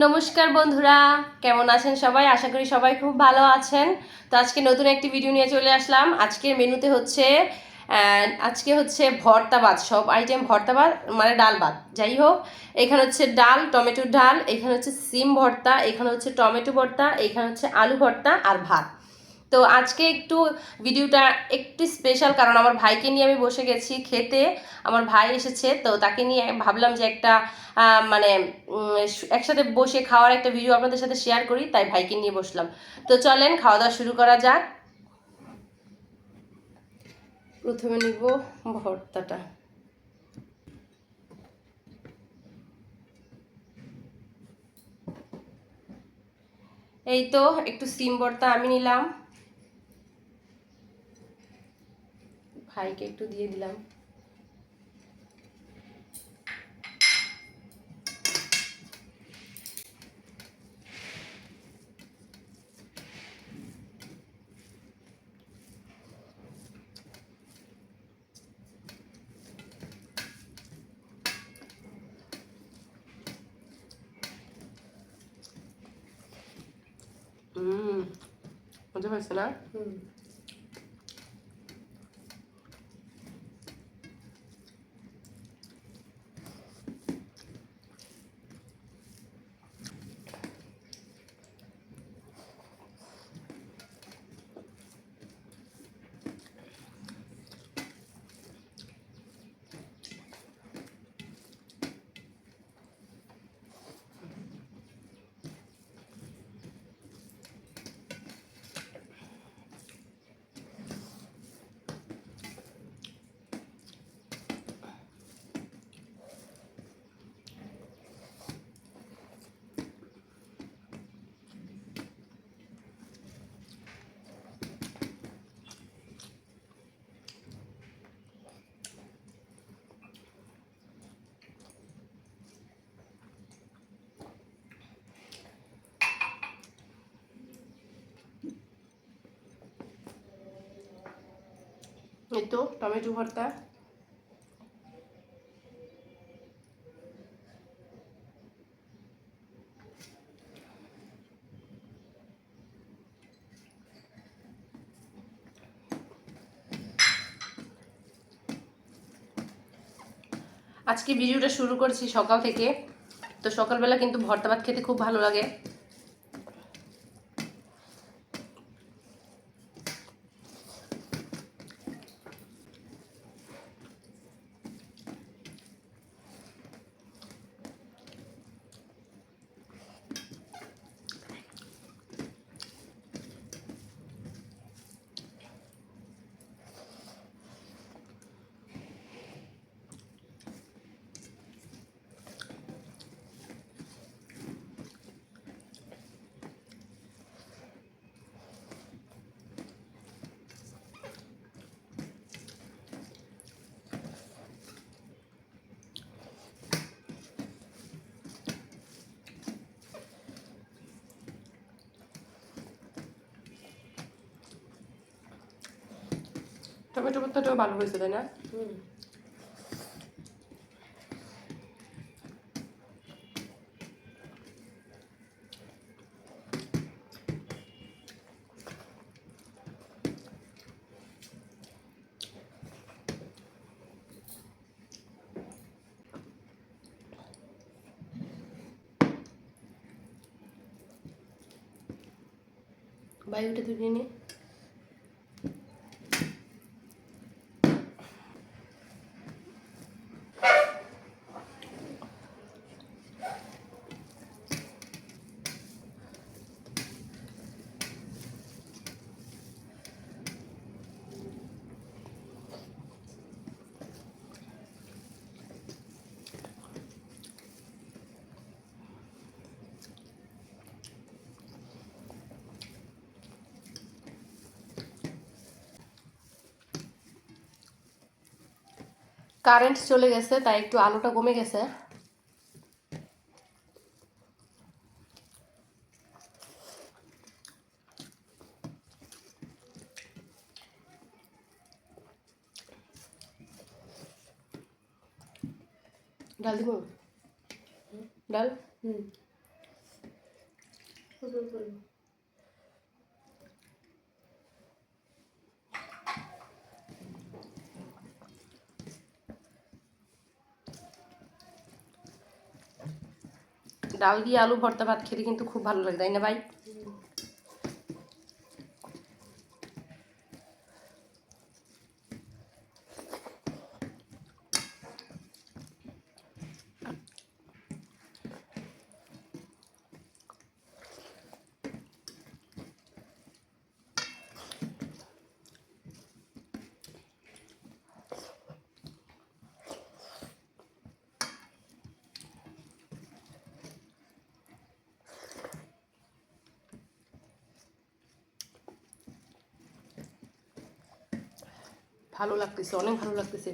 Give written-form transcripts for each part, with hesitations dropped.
নমস্কার বন্ধুরা, কেমন আছেন সবাই? আশা করি সবাই খুব ভালো আছেন। তো আজকে নতুন একটি ভিডিও নিয়ে চলে আসলাম। আজকের মেনুতে হচ্ছে ভর্তা ভাত, সব আইটেম ভর্তা ভাত মানে ডাল ভাত, যাই হোক। এখানে হচ্ছে ডাল, টমেটোর ডাল, এখানে হচ্ছে সিম ভর্তা, এখানে হচ্ছে টমেটো ভর্তা, এখানে হচ্ছে আলু ভর্তা আর ভাত। তো আজকে একটু ভিডিওটা একটু স্পেশাল, কারণ আমার ভাইকে নিয়ে আমি বসে গেছি খেতে। আমার ভাই এসেছে, তো তাকে নিয়ে ভাবলাম যে একটা মানে একসাথে বসে খাওয়ার একটা ভিডিও আপনাদের সাথে শেয়ার করি, তাই ভাইকে নিয়ে বসলাম। তো চলেন খাওয়া দাওয়া শুরু করা যাক। প্রথমে নিব ভর্তাটা। এই তো একটু সিম ভর্তা আমি নিলাম, ভাইকে একটু দিয়ে দিলাম। মজা হয়েছে না? এই তো টমেটো ভর্তা। আজকে ভিডিওটা শুরু করছি সকাল থেকে। তো সকালবেলা কিন্তু ভর্তা ভাত খেতে খুব ভালো লাগে। টমেটো ভর্তাটাও ভালো হয়েছে, তাই না? বায়ুটা তুলে নে। কারেন্ট চলে গেছে, তাই একটু আলোটা কমে গেছে। ডাল দিব? ডাল ডাল দিয়ে আলু ভর্তা ভাত খেতে কিন্তু খুব ভালো লাগে, তাই না ভাই? ভালো লাগতেছে, অনেক ভালো লাগতেছে।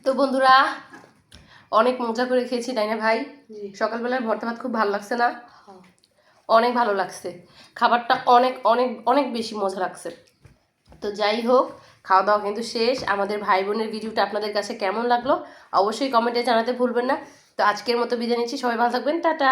তো বন্ধুরা অনেক মজা করে খেয়েছি, তাই না ভাই? সকালবেলায় ভর্তা ভাত খুব ভালো লাগছে না? অনেক ভালো লাগছে, খাবারটা অনেক অনেক অনেক বেশি মজা লাগছে। তো যাই হোক, খাওয়া দাওয়া কিন্তু শেষ। আমাদের ভাই বোনের ভিডিওটা আপনাদের কাছে কেমন লাগলো অবশ্যই কমেন্টে জানাতে ভুলবেন না। তো আজকের মতো বিদায় নিচ্ছি, সবাই ভালো থাকবেন, টাটা।